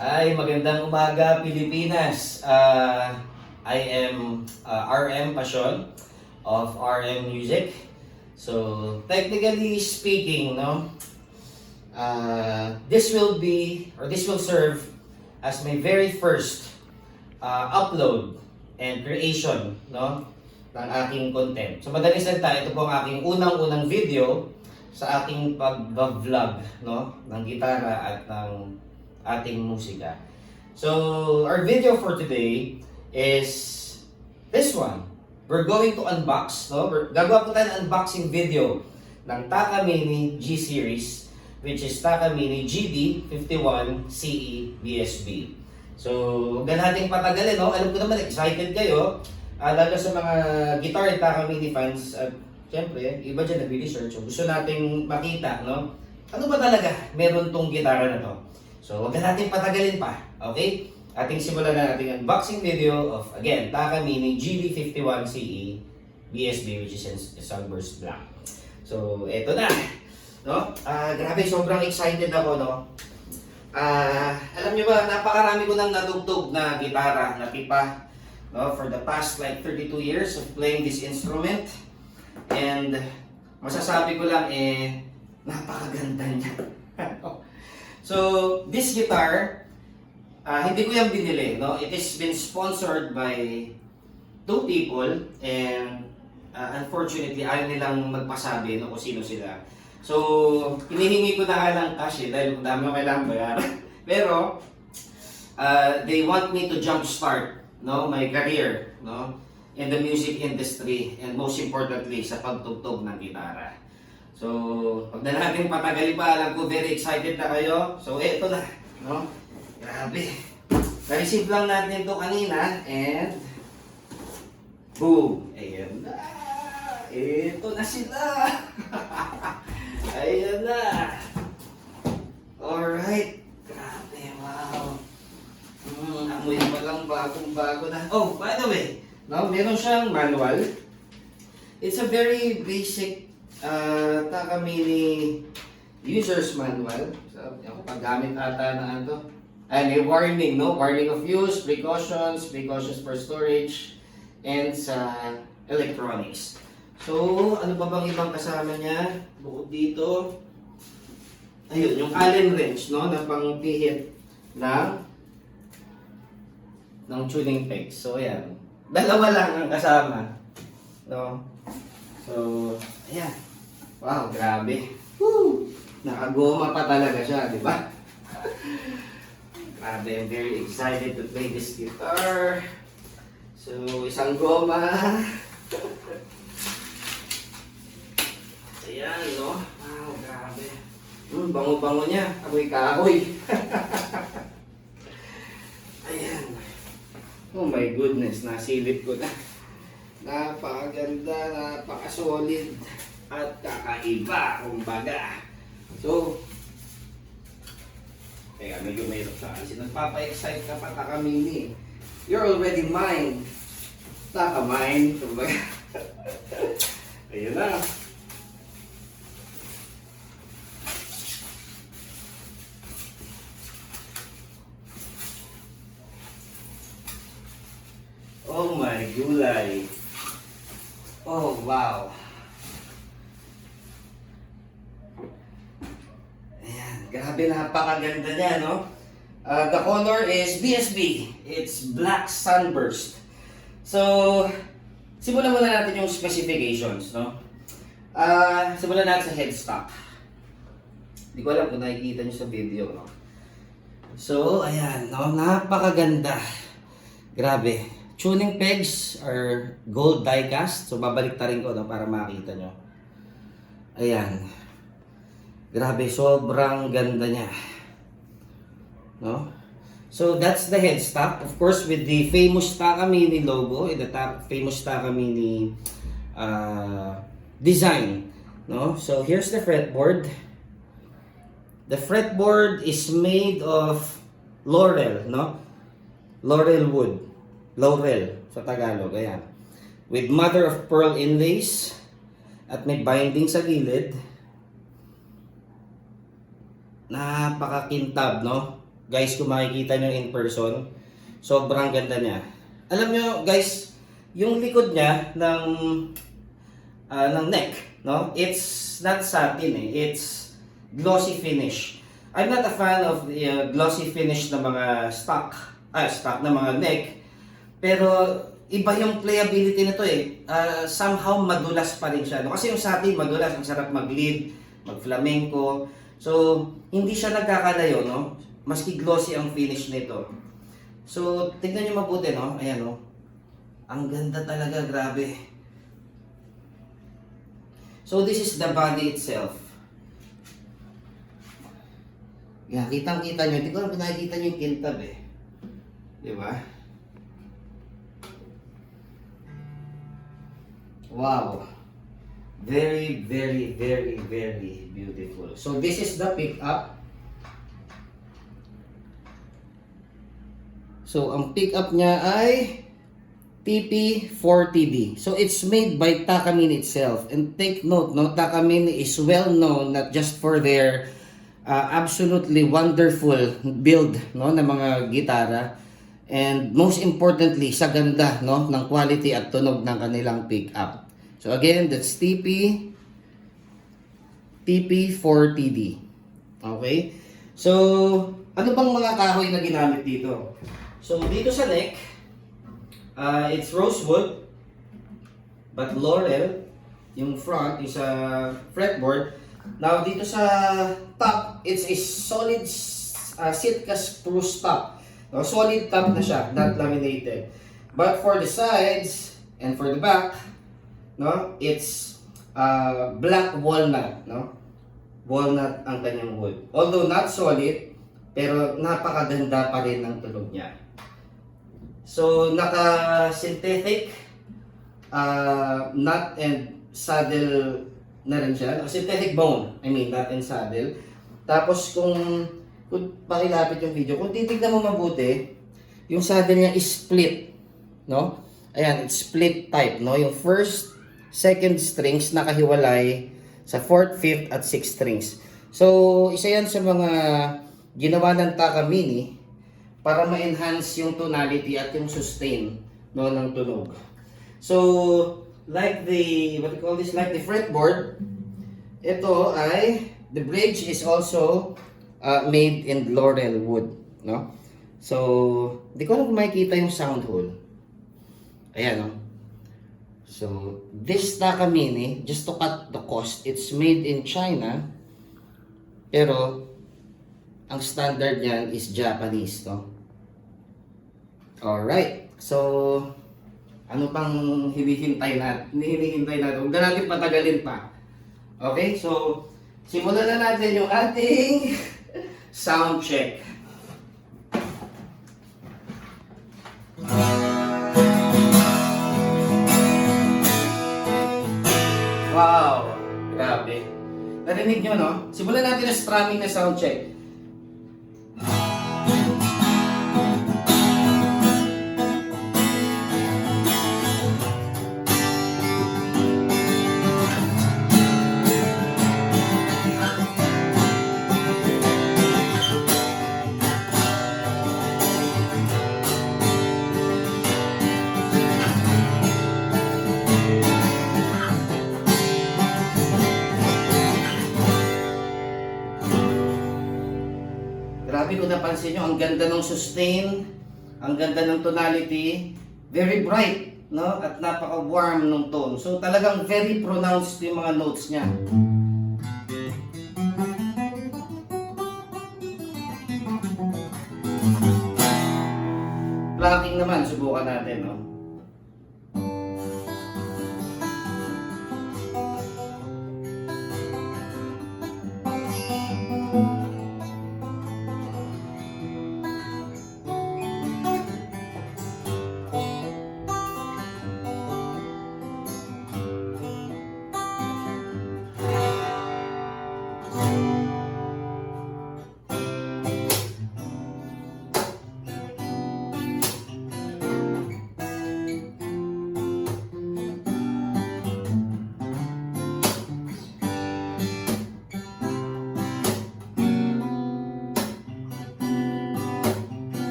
Ay, magandang umaga, Pilipinas. I am RM Pasyon of RM Music. So, technically speaking, no, this will serve as my very first upload and creation, no, ng aking content. So, madaling salita, ito po ang aking unang-unang video sa aking pag-vlog, no, ng gitara at ng ating musika. So, our video for today is this one. We're going to unbox, no? Gagawa po tayo ng unboxing video ng Taka Mini G Series, which is Taka Mini GD51 CE BSB. So, huwag na nating patagalin, no? Alam ko naman, excited kayo. Lalo sa mga guitar and Taka Mini fans, at syempre, iba dyan nag-research. So, gusto nating makita, no? Ano ba talaga meron tong gitara na to? So, huwag na natin patagalin pa. Okay? Ating simulan na ating unboxing video of, again, Taka Mini GD51 CE BSB, which is in Sunburst Black. So, eto na. No? Grabe, sobrang excited ako, no? Alam nyo ba, napakarami ko nang natugtog na gitara, na pipa, no? For the past like 32 years of playing this instrument. And masasabi ko lang, napakaganda niya. So, this guitar, hindi ko yan binili, no? It has been sponsored by two people and unfortunately, ayaw nilang magpasabi no, kung sino sila. So, hinihingi ko na nga lang cash dahil dami ko kailangan bayaran. Pero, they want me to jumpstart, no, my career, no, in the music industry and most importantly, sa pagtugtog ng gitara. So, pag na natin patagali pa, alam ko very excited na kayo. So, eto na, no? Grabe. Na-receive lang natin ito kanina and boom! Ayan na. Ito na sila. Ayan na. Alright. Grabe, wow. Amoy pa lang bagong-bago na. Oh, by the way, no, meron siyang manual. It's a very basic Taka Mini user's manual. So, ako paggamit ata na ano. And a warning, no? Warning of use, precautions for storage, and sa electronics. So, ano pa bang ibang kasama niya? Bukod dito, ayun, yung Allen wrench, no? Na pangpihit ng tuning pegs. So, ayan. Dalawa lang ang kasama. No? So, ayan. Wow, grabe. Woo! Nakagoma pa talaga siya, di ba? Grabe, I'm very excited to play this guitar. So, isang goma. Ayan, no? Wow, grabe. Bango-bango niya. Amoy kahoy. Ayan. Oh my goodness, nasilip ko na. Napakaganda, napaka-solid. At kakaiba, kumbaga. So, kaya medyo mayroon sa akin. Nagpapa-excite ka pa, Taka Mini. You're already mine. Taka mine, kumbaga. Ayun na. Oh my gulay. Oh, wow. Grabe, napakaganda niya, no? The color is BSB. It's Black Sunburst. So, simulan muna natin yung specifications, no? Simulan natin sa headstock. Hindi ko alam kung nakikita nyo sa video, no? So, ayan, no? Napakaganda. Grabe. Tuning pegs are gold die cast. So, babalik ta rin ko, no? Para makita nyo. Ayan. Grabe, sobrang ganda niya. No? So, that's the headstock. Of course, with the famous Taka Mini logo, and the famous Taka Mini design. No? So, here's the fretboard. The fretboard is made of laurel, no? Laurel wood. Laurel, sa Tagalog. Ayan. With mother of pearl inlays. At may binding sa gilid. Napakakintab, no? Guys, kung makikita nyo in person, sobrang ganda niya. Alam nyo guys, yung likod niya ng neck, no? It's not satin it's glossy finish. I'm not a fan of the glossy finish na mga stock na mga neck, pero iba yung playability nito somehow madulas pa rin siya. No? Kasi yung satin madulas, ang sarap mag-lead, mag-flamenco. So, hindi siya nagkakalayo, no? Maski glossy ang finish nito. So, tignan niyo mabuti, no? Ayan, no? Ang ganda talaga, grabe. So, this is the body itself. Yan, kitang-kita nyo. Hindi ko lang pinakikita nyo yung kintab Di ba? Wow. Very, very, very, very beautiful. So, this is the pickup. So, ang pickup niya ay TP40D. So, it's made by Takamine itself. And take note, no, Takamine is well known not just for their absolutely wonderful build, no, ng mga gitara. And most importantly, sa ganda, no, ng quality at tunog ng kanilang pickup. So again, that's TP40D. Okay? So, ano bang mga kahoy na ginamit dito? So, dito sa neck, it's rosewood, but laurel, yung front, yung sa fretboard. Now, dito sa top, it's a solid Sitka spruce top. No, solid top na siya, not laminated. But for the sides and for the back, no, it's black walnut, no? Walnut ang kanyang wood. Although not solid, pero napakaganda pa rin ng tunog niya. So, naka-synthetic nut and saddle na rin siya. Synthetic bone, I mean, nut and saddle. Tapos kung pakilapit yung video, kung titignan mo mabuti, yung saddle niya is split, no? Ayan, it's split type, no? Yung first, second strings nakahiwalay sa 4th, 5th at 6th strings. So, isa yan sa mga ginawa ng Takamine para ma-enhance yung tonality at yung sustain, no, ng tunog. So, like the, what you call this, like the fretboard, ito ay, the bridge is also made in laurel wood, no? So, di ko lang kung makikita yung sound hole. Ayan, no? So, this Takamine, just to cut the cost, it's made in China, pero ang standard niyan is Japanese, no? Alright, so, ano pang hinihintay natin? Huwag na natin patagalin pa. Okay, so, simulan na natin yung ating sound check. Wow! Grabe. Narinig nyo, no? Simulan natin ang strumming na sound check. Grabe kung napansin nyo, ang ganda ng sustain, ang ganda ng tonality, very bright, no? At napaka-warm ng tone. So talagang very pronounced yung mga notes niya. Plucking naman, subukan natin, no?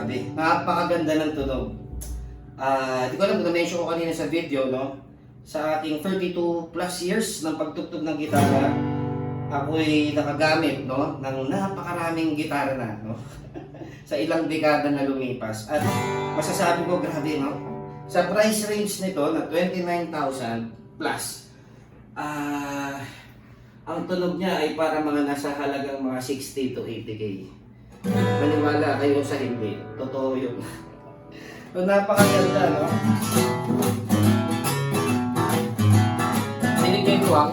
grabe. Napakaganda ng tunog. Di ko alam kung na-mention ko kanina sa video, no? Sa aking 32 plus years ng pagtugtog ng gitara, ako'y nakagamit, no, ng napakaraming gitara na, no? Sa ilang dekada na lumipas. At masasabi ko, grabe, no? Sa price range nito na 29,000 plus, ang tunog niya ay para mga nasa halagang mga 60 to 80k. Maniwala kayo sa hindi. Totoo yun. So, napakaganda, no? Binigay ko ang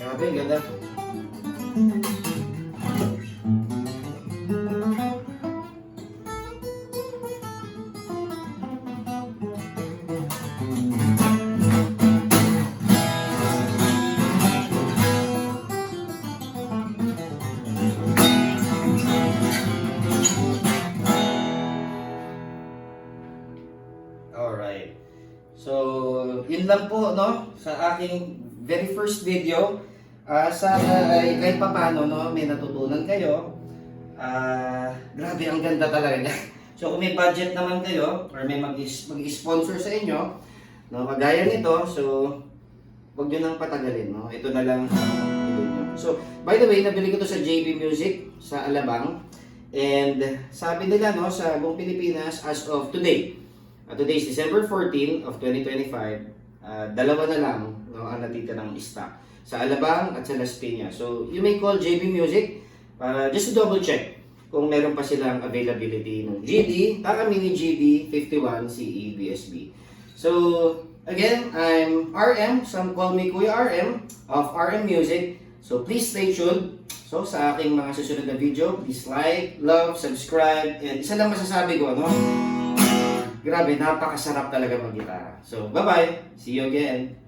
grabe, ganda. Alright. So, yun lang po, no? Sa aking very first video. Sana ay kahit papano, no, may natutunan kayo. Grabe, ang ganda talaga niya. So, kung may budget naman kayo, or may mag-sponsor sa inyo, no, kagaya nito, so, huwag nyo nang patagalin, no? Ito na lang ilun nyo. So, by the way, nabili ko to sa JB Music, sa Alabang. And sabi nila, no, sa buong Pilipinas, as of today, today is December 14 of 2025, dalawa na lang, no, ang natita ng stock. Sa Alabang at sa Las Piñas. So, you may call JB Music just to double check kung meron pa silang availability ng GD, Taka Mini GD 51 CE BSB. So, again, I'm RM, some call me Kuya RM of RM Music. So, please stay tuned. So, sa aking mga susunod na video, please like, love, subscribe, and isa lang masasabi ko, no? Grabe, napakasarap talaga mag-gitara. So, bye-bye! See you again!